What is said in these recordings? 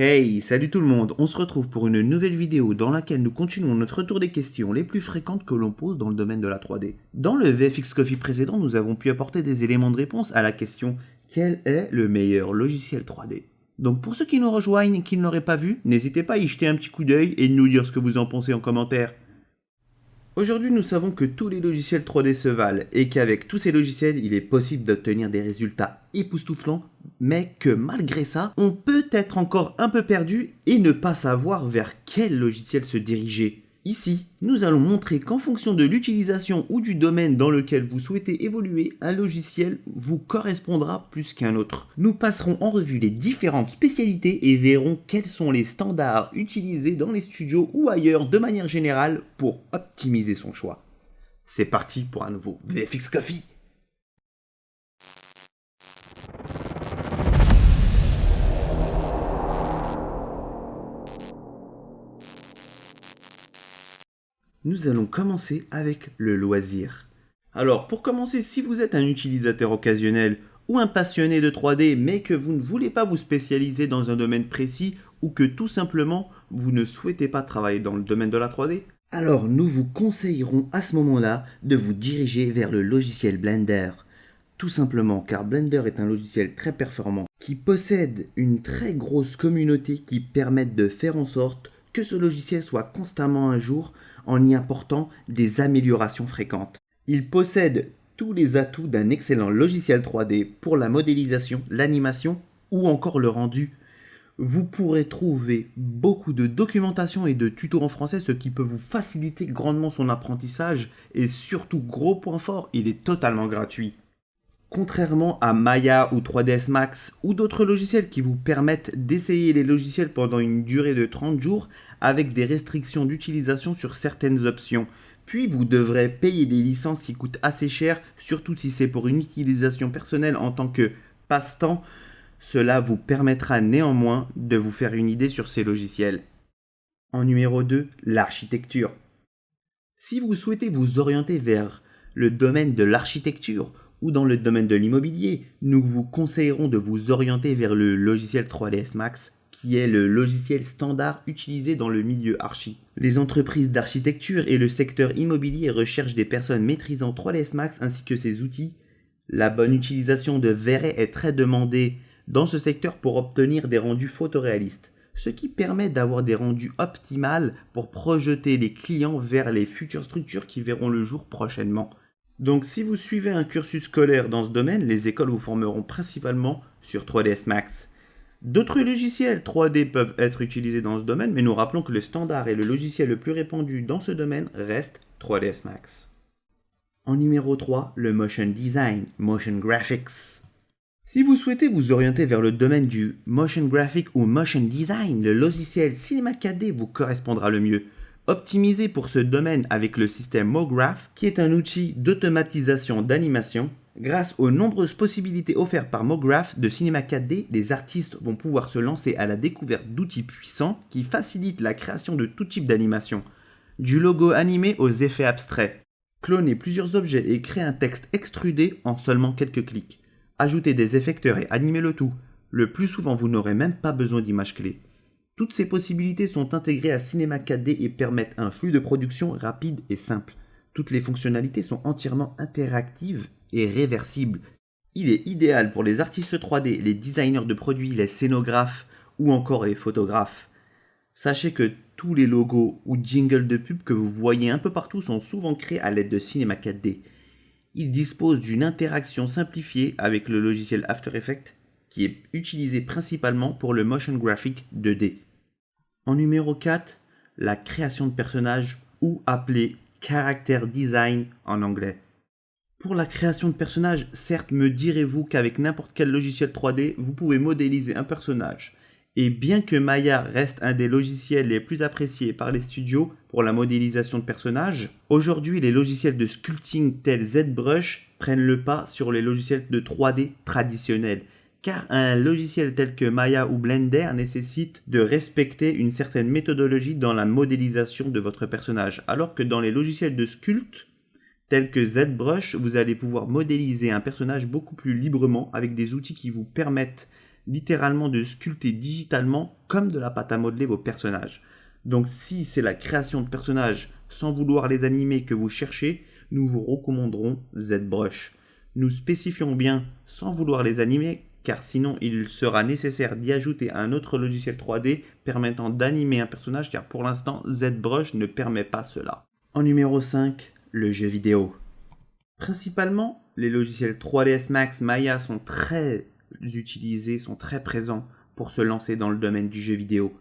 Hey, salut tout le monde, on se retrouve pour une nouvelle vidéo dans laquelle nous continuons notre tour des questions les plus fréquentes que l'on pose dans le domaine de la 3D. Dans le VFX Coffee précédent, nous avons pu apporter des éléments de réponse à la question « Quel est le meilleur logiciel 3D ?» Donc pour ceux qui nous rejoignent et qui ne l'auraient pas vu, n'hésitez pas à y jeter un petit coup d'œil et de nous dire ce que vous en pensez en commentaire. Aujourd'hui, nous savons que tous les logiciels 3D se valent et qu'avec tous ces logiciels, il est possible d'obtenir des résultats époustouflants, mais que malgré ça, on peut être encore un peu perdu et ne pas savoir vers quel logiciel se diriger. Ici, nous allons montrer qu'en fonction de l'utilisation ou du domaine dans lequel vous souhaitez évoluer, un logiciel vous correspondra plus qu'un autre. Nous passerons en revue les différentes spécialités et verrons quels sont les standards utilisés dans les studios ou ailleurs de manière générale pour optimiser son choix. C'est parti pour un nouveau VFX Coffee. Nous allons commencer avec le loisir. Alors pour commencer, si vous êtes un utilisateur occasionnel ou un passionné de 3D mais que vous ne voulez pas vous spécialiser dans un domaine précis ou que tout simplement vous ne souhaitez pas travailler dans le domaine de la 3D, alors nous vous conseillerons à ce moment-là de vous diriger vers le logiciel Blender. Tout simplement car Blender est un logiciel très performant qui possède une très grosse communauté qui permettent de faire en sorte que ce logiciel soit constamment à jour en y apportant des améliorations fréquentes. Il possède tous les atouts d'un excellent logiciel 3D pour la modélisation, l'animation ou encore le rendu. Vous pourrez trouver beaucoup de documentation et de tutos en français, ce qui peut vous faciliter grandement son apprentissage et surtout, gros point fort, il est totalement gratuit. Contrairement à Maya ou 3ds Max ou d'autres logiciels qui vous permettent d'essayer les logiciels pendant une durée de 30 jours avec des restrictions d'utilisation sur certaines options. Puis vous devrez payer des licences qui coûtent assez cher, surtout si c'est pour une utilisation personnelle en tant que passe-temps. Cela vous permettra néanmoins de vous faire une idée sur ces logiciels. En numéro 2, l'architecture. Si vous souhaitez vous orienter vers le domaine de l'architecture, ou dans le domaine de l'immobilier, nous vous conseillerons de vous orienter vers le logiciel 3ds Max, qui est le logiciel standard utilisé dans le milieu archi. Les entreprises d'architecture et le secteur immobilier recherchent des personnes maîtrisant 3ds Max ainsi que ses outils. La bonne utilisation de V-Ray est très demandée dans ce secteur pour obtenir des rendus photoréalistes, ce qui permet d'avoir des rendus optimaux pour projeter les clients vers les futures structures qui verront le jour prochainement. Donc si vous suivez un cursus scolaire dans ce domaine, les écoles vous formeront principalement sur 3ds Max. D'autres logiciels 3D peuvent être utilisés dans ce domaine, mais nous rappelons que le standard et le logiciel le plus répandu dans ce domaine reste 3ds Max. En numéro 3, le Motion Design, Motion Graphics. Si vous souhaitez vous orienter vers le domaine du Motion Graphic ou Motion Design, le logiciel Cinema 4D vous correspondra le mieux. Optimisé pour ce domaine avec le système MoGraph, qui est un outil d'automatisation d'animation. Grâce aux nombreuses possibilités offertes par MoGraph de Cinema 4D, les artistes vont pouvoir se lancer à la découverte d'outils puissants qui facilitent la création de tout type d'animation, du logo animé aux effets abstraits. Cloner plusieurs objets et créer un texte extrudé en seulement quelques clics. Ajouter des effecteurs et animer le tout. Le plus souvent, vous n'aurez même pas besoin d'images clés. Toutes ces possibilités sont intégrées à Cinema 4D et permettent un flux de production rapide et simple. Toutes les fonctionnalités sont entièrement interactives et réversibles. Il est idéal pour les artistes 3D, les designers de produits, les scénographes ou encore les photographes. Sachez que tous les logos ou jingles de pub que vous voyez un peu partout sont souvent créés à l'aide de Cinema 4D. Il dispose d'une interaction simplifiée avec le logiciel After Effects qui est utilisé principalement pour le motion graphic 2D. En numéro 4, la création de personnages ou appelé character design en anglais. Pour la création de personnages, certes me direz-vous qu'avec n'importe quel logiciel 3D, vous pouvez modéliser un personnage. Et bien que Maya reste un des logiciels les plus appréciés par les studios pour la modélisation de personnages, aujourd'hui les logiciels de sculpting tels ZBrush prennent le pas sur les logiciels de 3D traditionnels. Car un logiciel tel que Maya ou Blender nécessite de respecter une certaine méthodologie dans la modélisation de votre personnage, alors que dans les logiciels de sculpt, tels que ZBrush, vous allez pouvoir modéliser un personnage beaucoup plus librement avec des outils qui vous permettent littéralement de sculpter digitalement comme de la pâte à modeler vos personnages. Donc si c'est la création de personnages sans vouloir les animer que vous cherchez, nous vous recommanderons ZBrush. Nous spécifions bien sans vouloir les animer, car sinon il sera nécessaire d'y ajouter un autre logiciel 3D permettant d'animer un personnage, car pour l'instant ZBrush ne permet pas cela. En numéro 5, le jeu vidéo. Principalement, les logiciels 3ds Max, Maya sont très utilisés, sont très présents pour se lancer dans le domaine du jeu vidéo.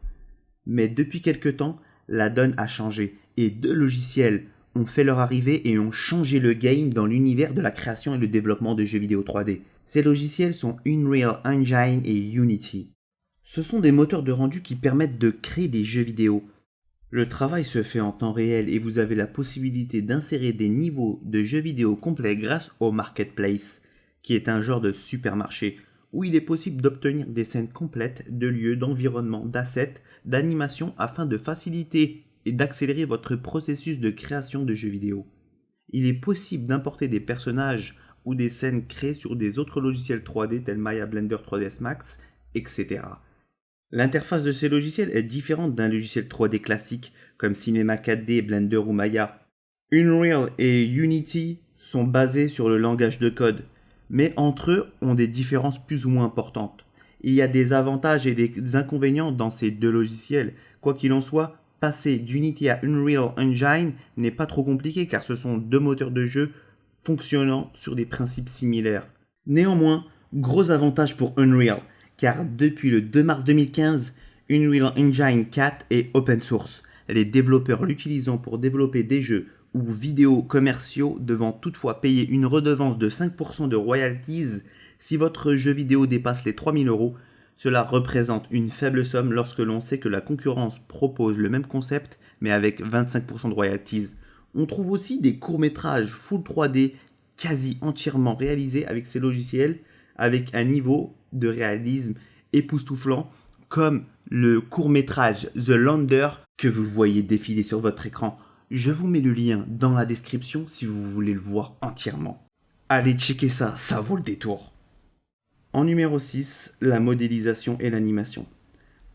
Mais depuis quelques temps, la donne a changé et 2 logiciels ont fait leur arrivée et ont changé le game dans l'univers de la création et le développement de jeux vidéo 3D. Ces logiciels sont Unreal Engine et Unity. Ce sont des moteurs de rendu qui permettent de créer des jeux vidéo. Le travail se fait en temps réel et vous avez la possibilité d'insérer des niveaux de jeux vidéo complets grâce au Marketplace, qui est un genre de supermarché où il est possible d'obtenir des scènes complètes de lieux, d'environnement, d'assets, d'animation afin de faciliter et d'accélérer votre processus de création de jeux vidéo. Il est possible d'importer des personnages ou des scènes créées sur des autres logiciels 3D tels Maya, Blender, 3ds Max, etc. L'interface de ces logiciels est différente d'un logiciel 3D classique comme Cinema 4D, Blender ou Maya. Unreal et Unity sont basés sur le langage de code, mais entre eux ont des différences plus ou moins importantes. Il y a des avantages et des inconvénients dans ces 2 logiciels. Quoi qu'il en soit, passer d'Unity à Unreal Engine n'est pas trop compliqué car ce sont 2 moteurs de jeu fonctionnant sur des principes similaires. Néanmoins, gros avantage pour Unreal, car depuis le 2 mars 2015, Unreal Engine 4 est open source, les développeurs l'utilisant pour développer des jeux ou vidéos commerciaux devant toutefois payer une redevance de 5% de royalties si votre jeu vidéo dépasse les 3 000 €. Cela représente une faible somme lorsque l'on sait que la concurrence propose le même concept mais avec 25% de royalties. On trouve aussi des courts-métrages full 3D quasi entièrement réalisés avec ces logiciels avec un niveau de réalisme époustouflant comme le court-métrage The Lander que vous voyez défiler sur votre écran. Je vous mets le lien dans la description si vous voulez le voir entièrement. Allez checker ça, ça vaut le détour. En numéro 6, la modélisation et l'animation.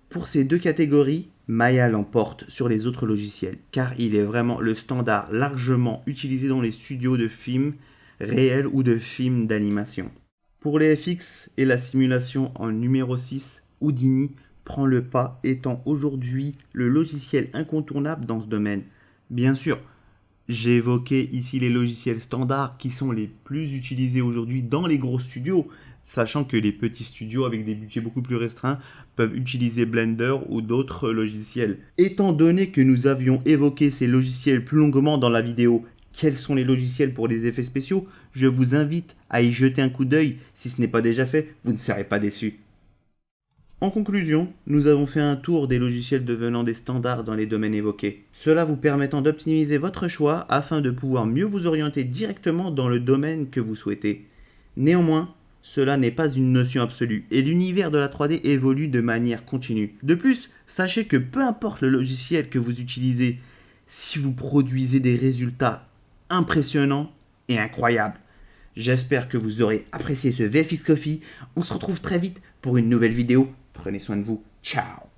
Pour ces 2 catégories, Maya l'emporte sur les autres logiciels, car il est vraiment le standard largement utilisé dans les studios de films réels ou de films d'animation. Pour les FX et la simulation en numéro 6, Houdini prend le pas, étant aujourd'hui le logiciel incontournable dans ce domaine. Bien sûr, j'ai évoqué ici les logiciels standards qui sont les plus utilisés aujourd'hui dans les gros studios, sachant que les petits studios avec des budgets beaucoup plus restreints peuvent utiliser Blender ou d'autres logiciels. Étant donné que nous avions évoqué ces logiciels plus longuement dans la vidéo, quels sont les logiciels pour les effets spéciaux, je vous invite à y jeter un coup d'œil. Si ce n'est pas déjà fait, vous ne serez pas déçus. En conclusion, nous avons fait un tour des logiciels devenant des standards dans les domaines évoqués. Cela vous permettant d'optimiser votre choix afin de pouvoir mieux vous orienter directement dans le domaine que vous souhaitez. Néanmoins, cela n'est pas une notion absolue et l'univers de la 3D évolue de manière continue. De plus, sachez que peu importe le logiciel que vous utilisez, si vous produisez des résultats impressionnants et incroyables. J'espère que vous aurez apprécié ce VFX Coffee. On se retrouve très vite pour une nouvelle vidéo. Prenez soin de vous. Ciao.